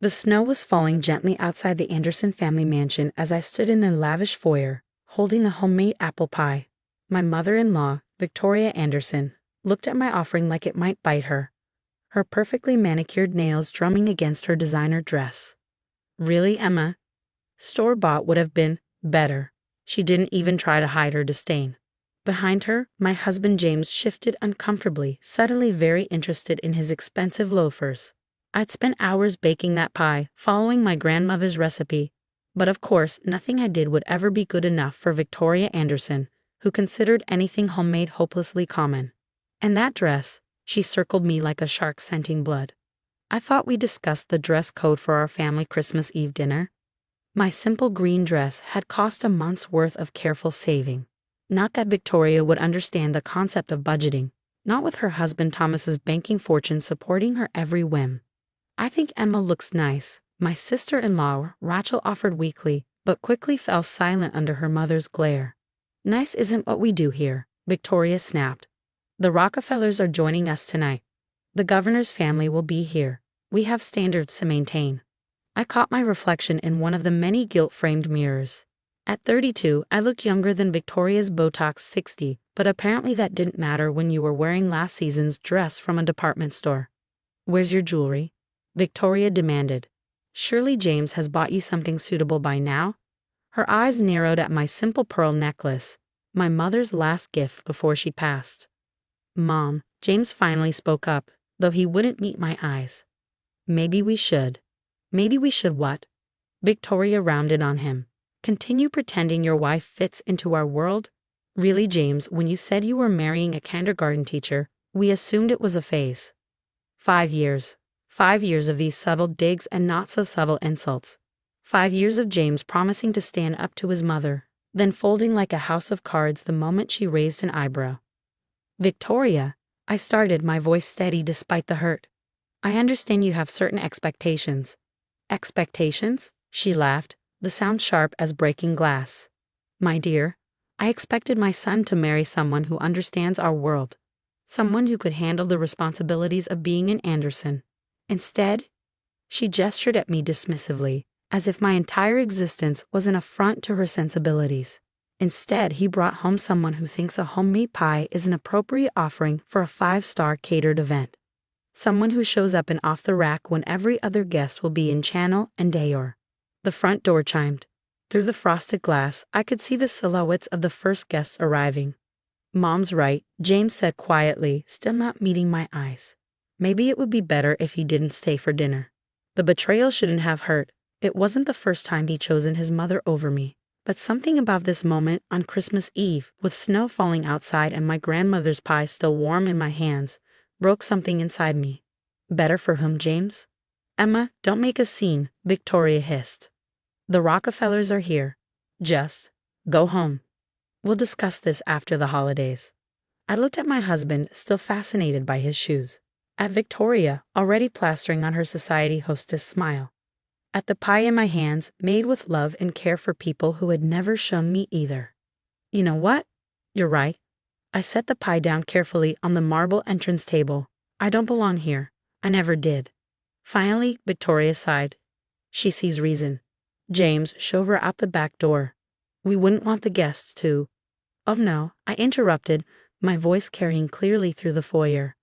The snow was falling gently outside the Anderson family mansion as I stood in the lavish foyer, holding a homemade apple pie. My mother-in-law, Victoria Anderson, looked at my offering like it might bite her perfectly manicured nails drumming against her designer dress. Really, Emma? Store-bought would have been better. She didn't even try to hide her disdain. Behind her, my husband James shifted uncomfortably, suddenly very interested in his expensive loafers. I'd spent hours baking that pie, following my grandmother's recipe. But of course, nothing I did would ever be good enough for Victoria Anderson, who considered anything homemade hopelessly common. And that dress, she circled me like a shark scenting blood. I thought we discussed the dress code for our family Christmas Eve dinner. My simple green dress had cost a month's worth of careful saving. Not that Victoria would understand the concept of budgeting, not with her husband Thomas's banking fortune supporting her every whim. I think Emma looks nice, my sister-in-law, Rachel offered weakly, but quickly fell silent under her mother's glare. Nice isn't what we do here, Victoria snapped. The Rockefellers are joining us tonight. The governor's family will be here. We have standards to maintain. I caught my reflection in one of the many gilt-framed mirrors. At 32, I looked younger than Victoria's Botox 60, but apparently that didn't matter when you were wearing last season's dress from a department store. Where's your jewelry? Victoria demanded. Surely James has bought you something suitable by now? Her eyes narrowed at my simple pearl necklace, my mother's last gift before she passed. Mom, James finally spoke up, though he wouldn't meet my eyes. Maybe we should. Maybe we should what? Victoria rounded on him. Continue pretending your wife fits into our world? Really, James, when you said you were marrying a kindergarten teacher, we assumed it was a phase. 5 years. 5 years of these subtle digs and not so subtle insults. 5 years of James promising to stand up to his mother, then folding like a house of cards the moment she raised an eyebrow. Victoria, I started, my voice steady despite the hurt. I understand you have certain expectations. Expectations? She laughed, the sound sharp as breaking glass. My dear, I expected my son to marry someone who understands our world. Someone who could handle the responsibilities of being an Anderson. Instead, she gestured at me dismissively, as if my entire existence was an affront to her sensibilities. Instead, he brought home someone who thinks a homemade pie is an appropriate offering for a 5-star catered event. Someone who shows up in off the rack when every other guest will be in Channel and Dior. The front door chimed. Through the frosted glass, I could see the silhouettes of the first guests arriving. Mom's right, James said quietly, still not meeting my eyes. Maybe it would be better if he didn't stay for dinner. The betrayal shouldn't have hurt. It wasn't the first time he'd chosen his mother over me. But something about this moment on Christmas Eve, with snow falling outside and my grandmother's pie still warm in my hands, broke something inside me. Better for whom, James? Emma, don't make a scene, Victoria hissed. The Rockefellers are here. Just go home. We'll discuss this after the holidays. I looked at my husband, still fascinated by his shoes. At Victoria, already plastering on her society hostess smile. At the pie in my hands, made with love and care for people who had never shown me either. You know what? You're right. I set the pie down carefully on the marble entrance table. I don't belong here. I never did. Finally, Victoria sighed. She sees reason. James, shove her out the back door. We wouldn't want the guests to. Oh no, I interrupted, my voice carrying clearly through the foyer.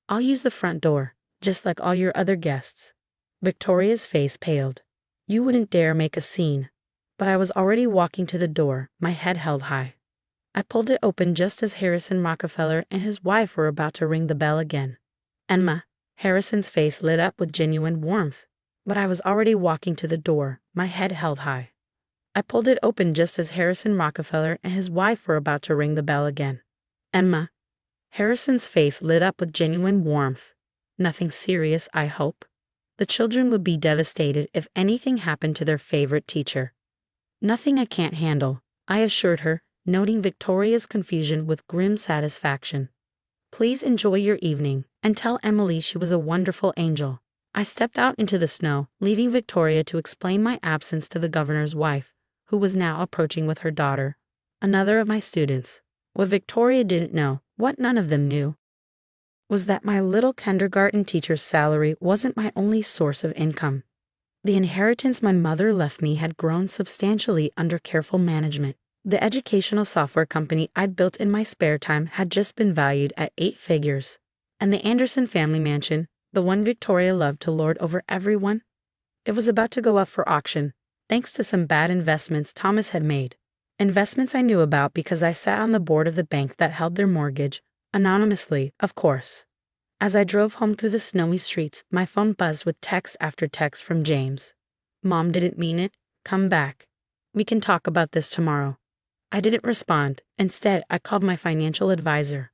I'll use the front door, just like all your other guests. Victoria's face paled. You wouldn't dare make a scene. But I was already walking to the door, my head held high. I pulled it open just as Harrison Rockefeller and his wife were about to ring the bell again. Emma, Harrison's face lit up with genuine warmth. But I was already walking to the door, my head held high. I pulled it open just as Harrison Rockefeller and his wife were about to ring the bell again. Emma, Harrison's face lit up with genuine warmth. Nothing serious, I hope. The children would be devastated if anything happened to their favorite teacher. Nothing I can't handle, I assured her, noting Victoria's confusion with grim satisfaction. Please enjoy your evening, and tell Emily she was a wonderful angel. I stepped out into the snow, leaving Victoria to explain my absence to the governor's wife, who was now approaching with her daughter, another of my students. What Victoria didn't know, what none of them knew, was that my little kindergarten teacher's salary wasn't my only source of income. The inheritance my mother left me had grown substantially under careful management. The educational software company I'd built in my spare time had just been valued at 8 figures. And the Anderson family mansion, the one Victoria loved to lord over everyone, it was about to go up for auction, thanks to some bad investments Thomas had made. Investments I knew about because I sat on the board of the bank that held their mortgage, anonymously, of course. As I drove home through the snowy streets, my phone buzzed with text after text from James. "Mom didn't mean it. Come back. We can talk about this tomorrow." I didn't respond. Instead, I called my financial advisor.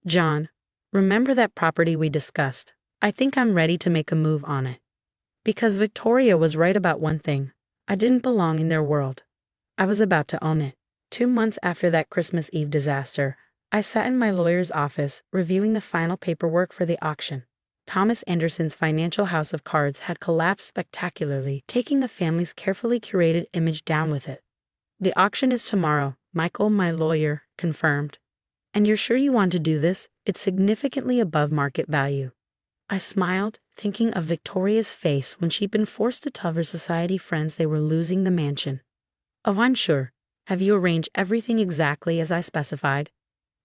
"John, remember that property we discussed? I think I'm ready to make a move on it." Because Victoria was right about one thing. I didn't belong in their world. I was about to own it. 2 months after that Christmas Eve disaster, I sat in my lawyer's office reviewing the final paperwork for the auction. Thomas Anderson's financial house of cards had collapsed spectacularly, taking the family's carefully curated image down with it. "The auction is tomorrow," Michael, my lawyer, confirmed. "And you're sure you want to do this? It's significantly above market value." I smiled, thinking of Victoria's face when she'd been forced to tell her society friends they were losing the mansion. "Oh, I'm sure. Have you arranged everything exactly as I specified?"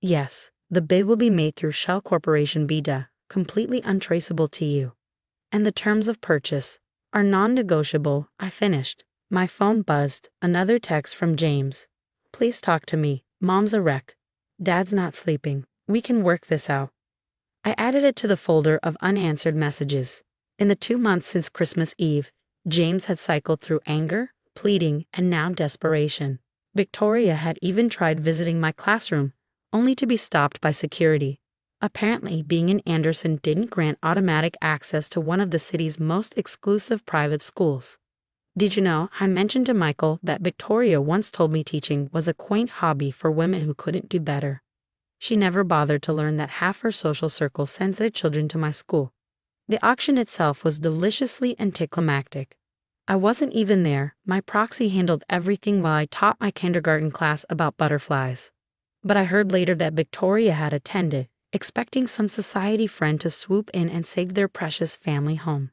"Yes. The bid will be made through Shell Corporation Bida, completely untraceable to you. And the terms of purchase are non-negotiable," I finished. My phone buzzed, another text from James. "Please talk to me. Mom's a wreck. Dad's not sleeping. We can work this out." I added it to the folder of unanswered messages. In the 2 months since Christmas Eve, James had cycled through anger, pleading, and now desperation. Victoria had even tried visiting my classroom, only to be stopped by security. Apparently, being an Anderson didn't grant automatic access to one of the city's most exclusive private schools. Did you know, I mentioned to Michael that Victoria once told me teaching was a quaint hobby for women who couldn't do better. She never bothered to learn that half her social circle sends their children to my school. The auction itself was deliciously anticlimactic. I wasn't even there. My proxy handled everything while I taught my kindergarten class about butterflies. But I heard later that Victoria had attended, expecting some society friend to swoop in and save their precious family home.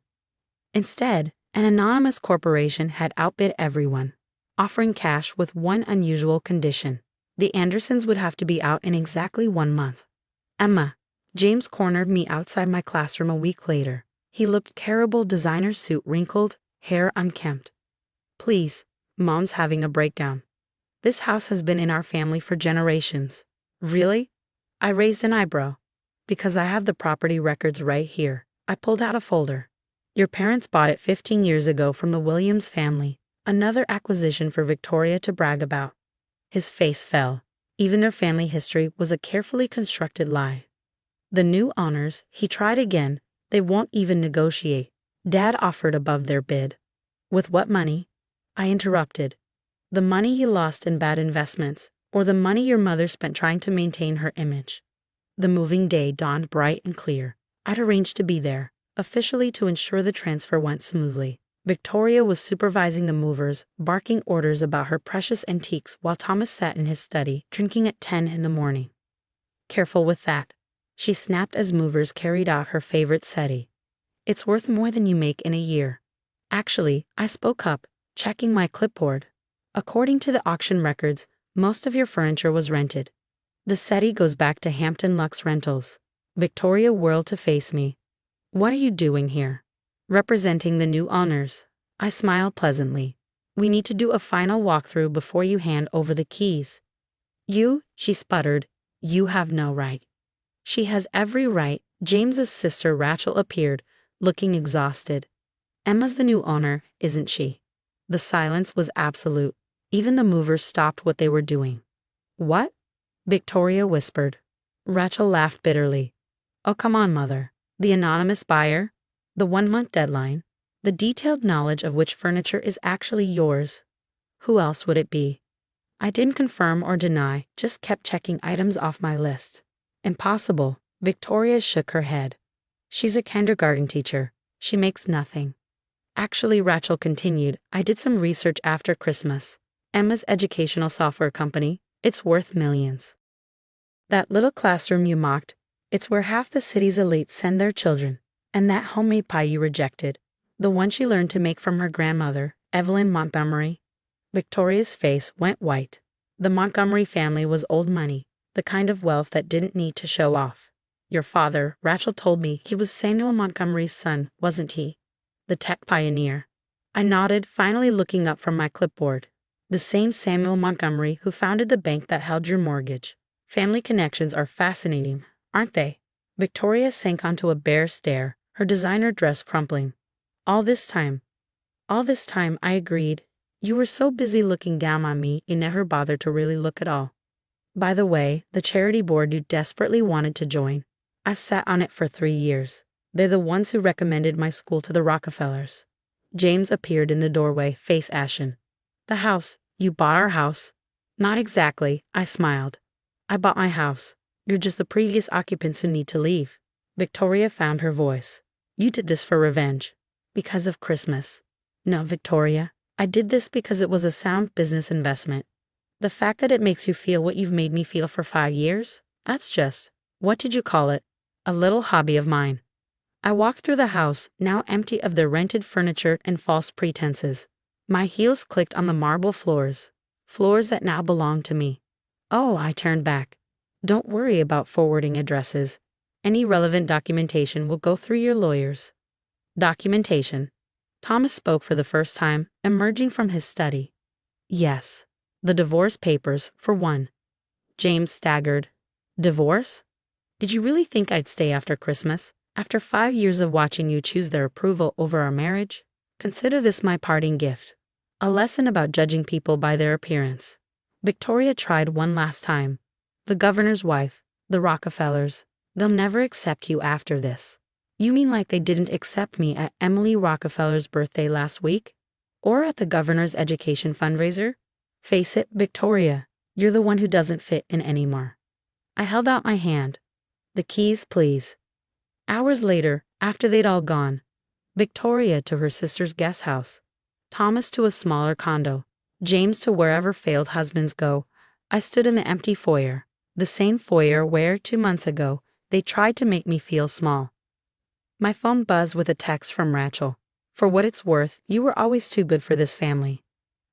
Instead, an anonymous corporation had outbid everyone, offering cash with one unusual condition. The Andersons would have to be out in exactly 1 month. "Emma," James cornered me outside my classroom a week later. He looked terrible, designer suit wrinkled, hair unkempt. "Please, Mom's having a breakdown. This house has been in our family for generations." "Really?" I raised an eyebrow. "Because I have the property records right here." I pulled out a folder. "Your parents bought it 15 years ago from the Williams family, another acquisition for Victoria to brag about." His face fell. Even their family history was a carefully constructed lie. "The new owners," he tried again, "they won't even negotiate. Dad offered above their bid." "With what money?" I interrupted. "The money he lost in bad investments, or the money your mother spent trying to maintain her image." The moving day dawned bright and clear. I'd arranged to be there, officially to ensure the transfer went smoothly. Victoria was supervising the movers, barking orders about her precious antiques while Thomas sat in his study, drinking at 10 in the morning. "Careful with that," she snapped as movers carried out her favorite settee. "It's worth more than you make in a year." Actually, I spoke up, checking my clipboard. "According to the auction records, most of your furniture was rented. The settee goes back to Hampton Lux Rentals." Victoria whirled to face me. "What are you doing here?" "Representing the new owners." I smiled pleasantly. "We need to do a final walkthrough before you hand over the keys." "You," she sputtered, "you have no right." "She has every right." James's sister Rachel appeared, looking exhausted. "Emma's the new owner, isn't she?" The silence was absolute. Even the movers stopped what they were doing. "What?" Victoria whispered. Rachel laughed bitterly. "Oh, come on, Mother. The anonymous buyer? The 1-month deadline? The detailed knowledge of which furniture is actually yours? Who else would it be?" I didn't confirm or deny, just kept checking items off my list. "Impossible." Victoria shook her head. "She's a kindergarten teacher. She makes nothing." Actually, Rachel continued, "I did some research after Christmas. Emma's educational software company, it's worth millions. That little classroom you mocked, it's where half the city's elites send their children. And that homemade pie you rejected, The one she learned to make from her grandmother, Evelyn Montgomery. Victoria's face went white. The Montgomery family was old money, the kind of wealth that didn't need to show off. Your father, Rachel told me, he was Samuel Montgomery's son, wasn't he? The tech pioneer. I nodded, finally looking up from my clipboard. The same Samuel Montgomery who founded the bank that held your mortgage. Family connections are fascinating, aren't they? Victoria sank onto a bare stair, her designer dress crumpling. All this time, I agreed. You were so busy looking down on me, you never bothered to really look at all. By the way, the charity board you desperately wanted to join, I've sat on it for 3 years. They're the ones who recommended my school to the Rockefellers. James appeared in the doorway, face ashen. The house, you bought our house? Not exactly, I smiled. I bought my house. You're just the previous occupants who need to leave. Victoria found her voice. You did this for revenge. Because of Christmas. No, Victoria. I did this because it was a sound business investment. The fact that it makes you feel what you've made me feel for 5 years? That's just, what did you call it? A little hobby of mine. I walked through the house, now empty of their rented furniture and false pretenses. My heels clicked on the marble floors that now belonged to me. Oh, I turned back. Don't worry about forwarding addresses. Any relevant documentation will go through your lawyers. Documentation. Thomas spoke for the first time, emerging from his study. Yes, the divorce papers, for one. James staggered. Divorce? Did you really think I'd stay after Christmas? After 5 years of watching you choose their approval over our marriage? Consider this my parting gift. A lesson about judging people by their appearance. Victoria tried one last time. The governor's wife, the Rockefellers, they'll never accept you after this. You mean like they didn't accept me at Emily Rockefeller's birthday last week? Or at the governor's education fundraiser? Face it, Victoria, you're the one who doesn't fit in anymore. I held out my hand. The keys, please. Hours later, after they'd all gone, Victoria to her sister's guest house, Thomas to a smaller condo, James to wherever failed husbands go, I stood in the empty foyer, the same foyer where, 2 months ago, they tried to make me feel small. My phone buzzed with a text from Rachel. For what it's worth, you were always too good for this family.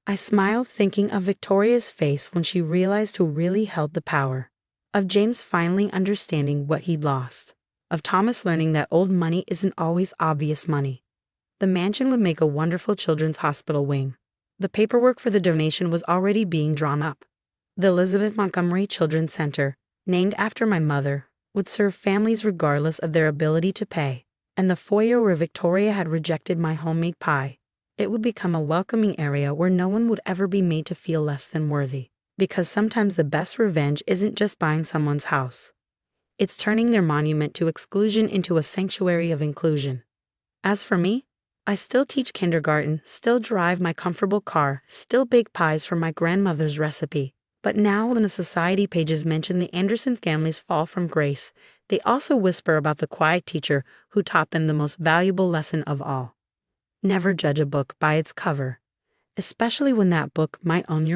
I smiled, thinking of Victoria's face when she realized who really held the power. Of James finally understanding what he'd lost. Of Thomas learning that old money isn't always obvious money. The mansion would make a wonderful children's hospital wing. The paperwork for the donation was already being drawn up. The Elizabeth Montgomery Children's Center, named after my mother, would serve families regardless of their ability to pay. And the foyer where Victoria had rejected my homemade pie, it would become a welcoming area where no one would ever be made to feel less than worthy. Because sometimes the best revenge isn't just buying someone's house. It's turning their monument to exclusion into a sanctuary of inclusion. As for me, I still teach kindergarten, still drive my comfortable car, still bake pies from my grandmother's recipe. But now when the society pages mention the Anderson family's fall from grace, they also whisper about the quiet teacher who taught them the most valuable lesson of all. Never judge a book by its cover, especially when that book might own your